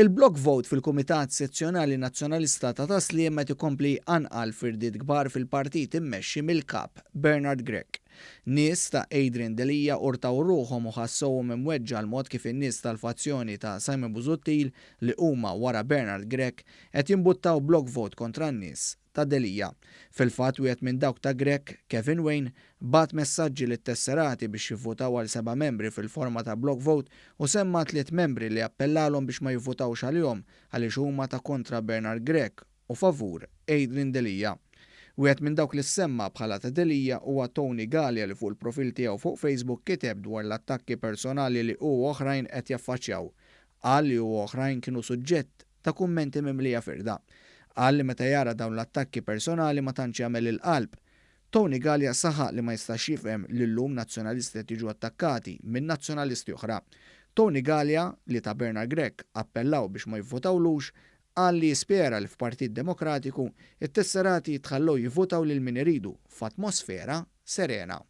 Il-block vote fil-Kumitat Sezzjonali Nazzjonalista ta' Taslim qed ikompli anqal firdiet kbar fil-partit immexxi mill-kap Bernard Grech. Nies ta' Adrian Delija urtaw ruħhom u ħassowhom imweġġa l-mod kif in-nies tal-fazzjoni ta' Simon Busuttil li huma wara Bernard Grech qed jimbuttaw block vote kontra n-nies ta' Delija. Fil-fatt wieħed minn dawk ta' Grech, Kevin Wayne, bat messaġġi lit-tesserati biex jivvutaw għal 7 membri fil-forma ta' block vote u semma 3 membri li appellalhom biex ma jivvutawx għalihom għaliex huma ta' kontra Bernard Grech u favur Adrian Delija. Wieħed minn dawk li semma bħala ta' Delija huwa Tony Gallia li fuq il-profil tiegħu fuq Facebook kiteb dwar l-attakki personali li hu oħrajn qed jaffaċċjaw. Qal li hu oħrajn kienu suġġett ta' kummenti mimlija firda. Qal li meta jara dawn l-attakki personali ma tantx jagħmel il-qalb. Tony Gallia saħaq li ma jistax jifhem li llum nazzjonalisti qed jiġu attakkati minn nazzjonalisti oħra. Tony Gallia li ta' Bernard Grech appellaw biex ma jivvotawlux qal li jispjera li f'Partit Demokratiku it-tesserati jitħallew jivvotaw lil min iridu f'atmosfera serena.